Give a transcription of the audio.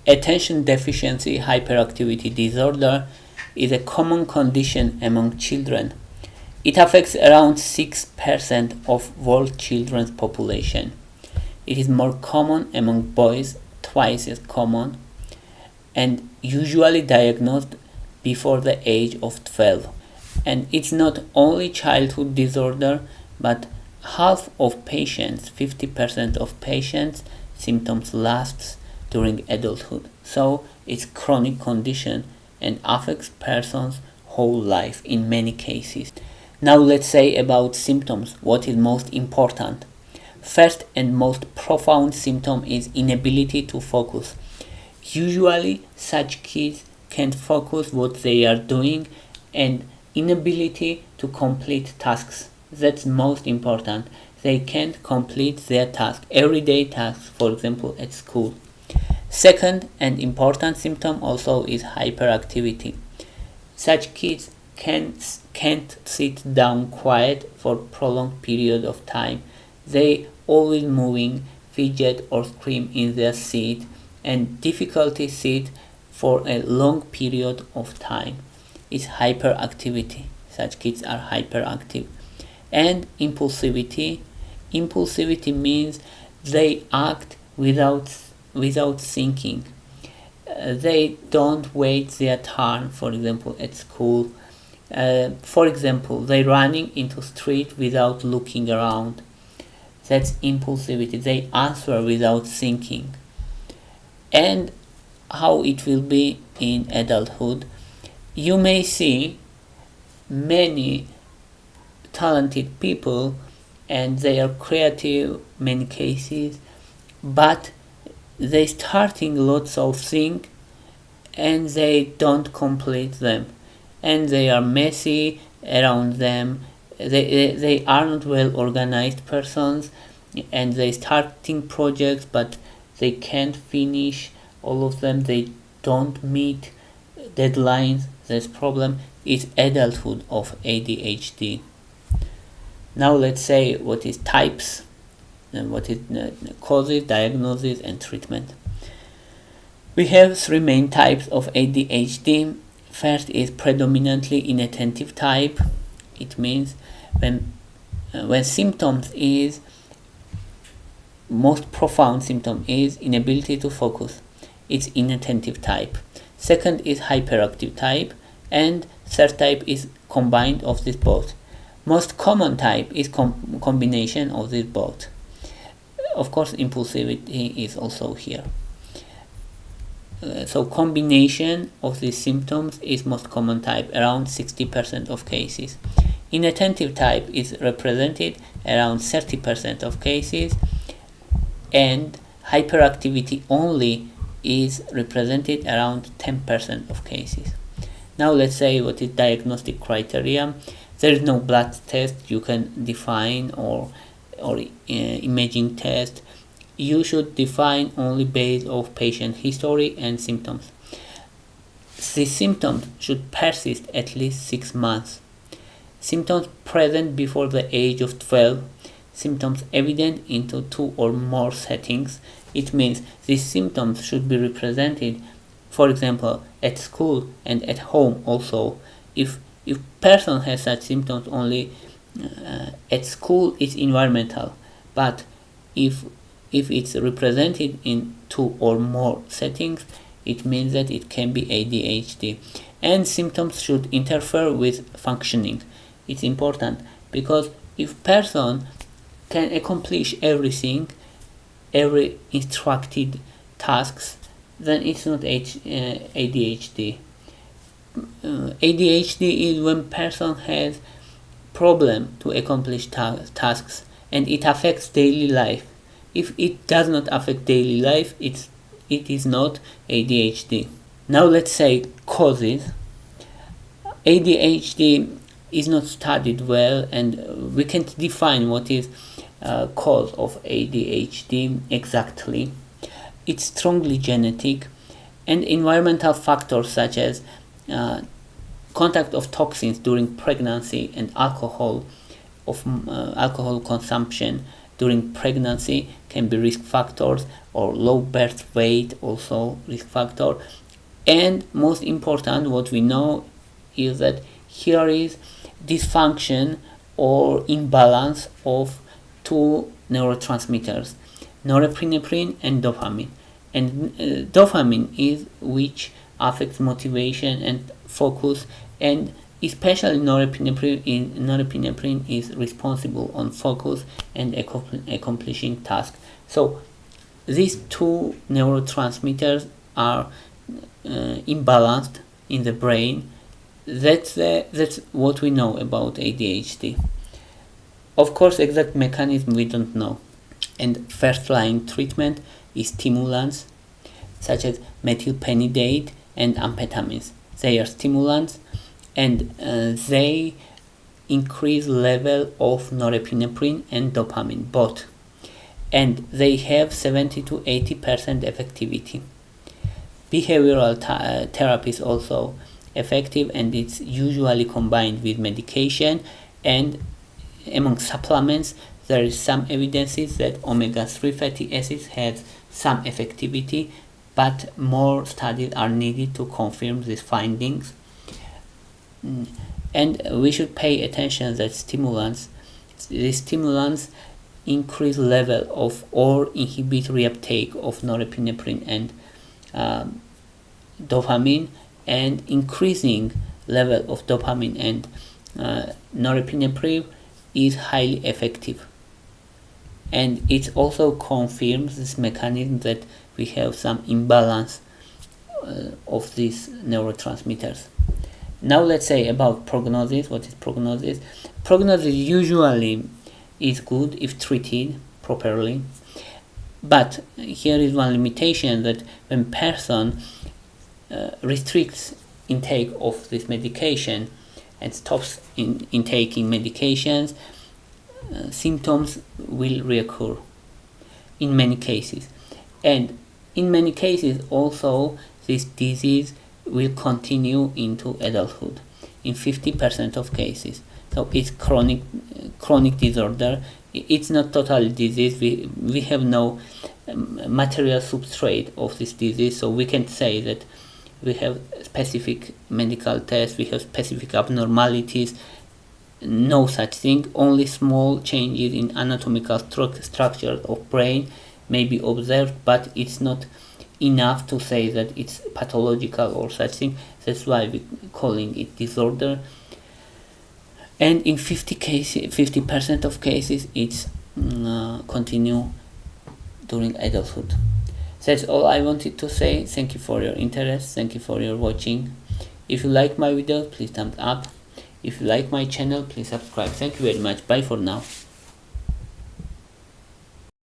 Attention deficiency hyperactivity disorder is a common condition among children. It affects around 6% of world children's population. It is more common among boys, twice as common, and usually diagnosed before the age of 12. And it's not only childhood disorder, but half of patients, 50% of patients, symptoms lasts during adulthood. So it's chronic condition and affects person's whole life in many cases. Now let's say about symptoms, what is most important. First and most profound symptom is inability to focus. Usually such kids can't focus what they are doing, and inability to complete tasks. That's most important. They can't complete their task, everyday tasks, for example at school. Second and important symptom also is hyperactivity. Such kids can't sit down quiet for prolonged period of time. They always moving, fidget or scream in their seat, and difficulty sit for a long period of time. It's hyperactivity. Such kids are hyperactive. And impulsivity. Impulsivity means they act without thinking. They don't wait their turn, for example at school. For example, they running into street without looking around. That's impulsivity. They answer without thinking. And how it will be in adulthood, you may see many talented people and they are creative many cases, but they starting lots of things and they don't complete them, and they are messy around them. They are not well organized persons, and they starting projects but they can't finish all of them. They don't meet deadlines. This problem is adulthood of ADHD. Now let's say what is types and what is causes, diagnosis and treatment. We have three main types of ADHD. First is predominantly inattentive type. It means when symptoms is most profound symptom is inability to focus. It's inattentive type. Second is hyperactive type, and third type is combined of these both. Most common type is combination of these both. Of course, impulsivity is also here. So combination of these symptoms is most common type, around 60% of cases. Inattentive type is represented around 30% of cases, and hyperactivity only is represented around 10% of cases. Now let's say what is diagnostic criteria. There is no blood test you can define or imaging test. You should define only based on patient history and symptoms. The symptoms should persist at least 6 months. Symptoms present before the age of 12. Symptoms evident into 2 or more settings. It means these symptoms should be represented, for example, at school and at home also. If person has such symptoms only at school, it's environmental, but if it's represented in 2 or more settings, it means that it can be ADHD. And symptoms should interfere with functioning. It's important because if person can accomplish everything, every instructed tasks, then it's not ADHD. ADHD is when person has problem to accomplish tasks and it affects daily life. If it does not affect daily life, it is not ADHD. Now let's say causes. ADHD is not studied well, and we can't define what is cause of ADHD exactly. It's strongly genetic, and environmental factors such as contact of toxins during pregnancy and alcohol consumption during pregnancy can be risk factors, or low birth weight also risk factor. And most important, what we know is that here is dysfunction or imbalance of two neurotransmitters, norepinephrine and dopamine. And dopamine is which affects motivation and focus, and especially norepinephrine is responsible on focus and accomplishing tasks. So these two neurotransmitters are imbalanced in the brain. That's what we know about ADHD. Of course, exact mechanism we don't know. And first line treatment is stimulants such as methylphenidate and amphetamines. They are stimulants, and they increase level of norepinephrine and dopamine both, and they have 70 to 80% effectivity. Behavioral therapy is also effective, and it's usually combined with medication. And among supplements, there is some evidences that omega-3 fatty acids have some effectivity, but more studies are needed to confirm these findings. And we should pay attention that these stimulants increase level of or inhibit reuptake of norepinephrine and dopamine, and increasing level of dopamine and norepinephrine is highly effective. And it also confirms this mechanism that we have some imbalance of these neurotransmitters. Now let's say about prognosis. What is prognosis? Prognosis usually is good if treated properly, but here is one limitation, that when person restricts intake of this medication and stops taking medications, symptoms will reoccur in many cases, and in many cases also this disease will continue into adulthood in 50% of cases. So it's chronic disorder. It's not total disease. We have no material substrate of this disease, so we can say that we have specific medical tests, we have specific abnormalities. No such thing. Only small changes in anatomical structure of brain may be observed, but it's not enough to say that it's pathological or such thing. That's why we're calling it disorder. And in 50% of cases, it's continue during adulthood. That's all I wanted to say. Thank you for your interest. Thank you for your watching. If you like my video, please thumbs up. If you like my channel, please subscribe. Thank you very much. Bye for now.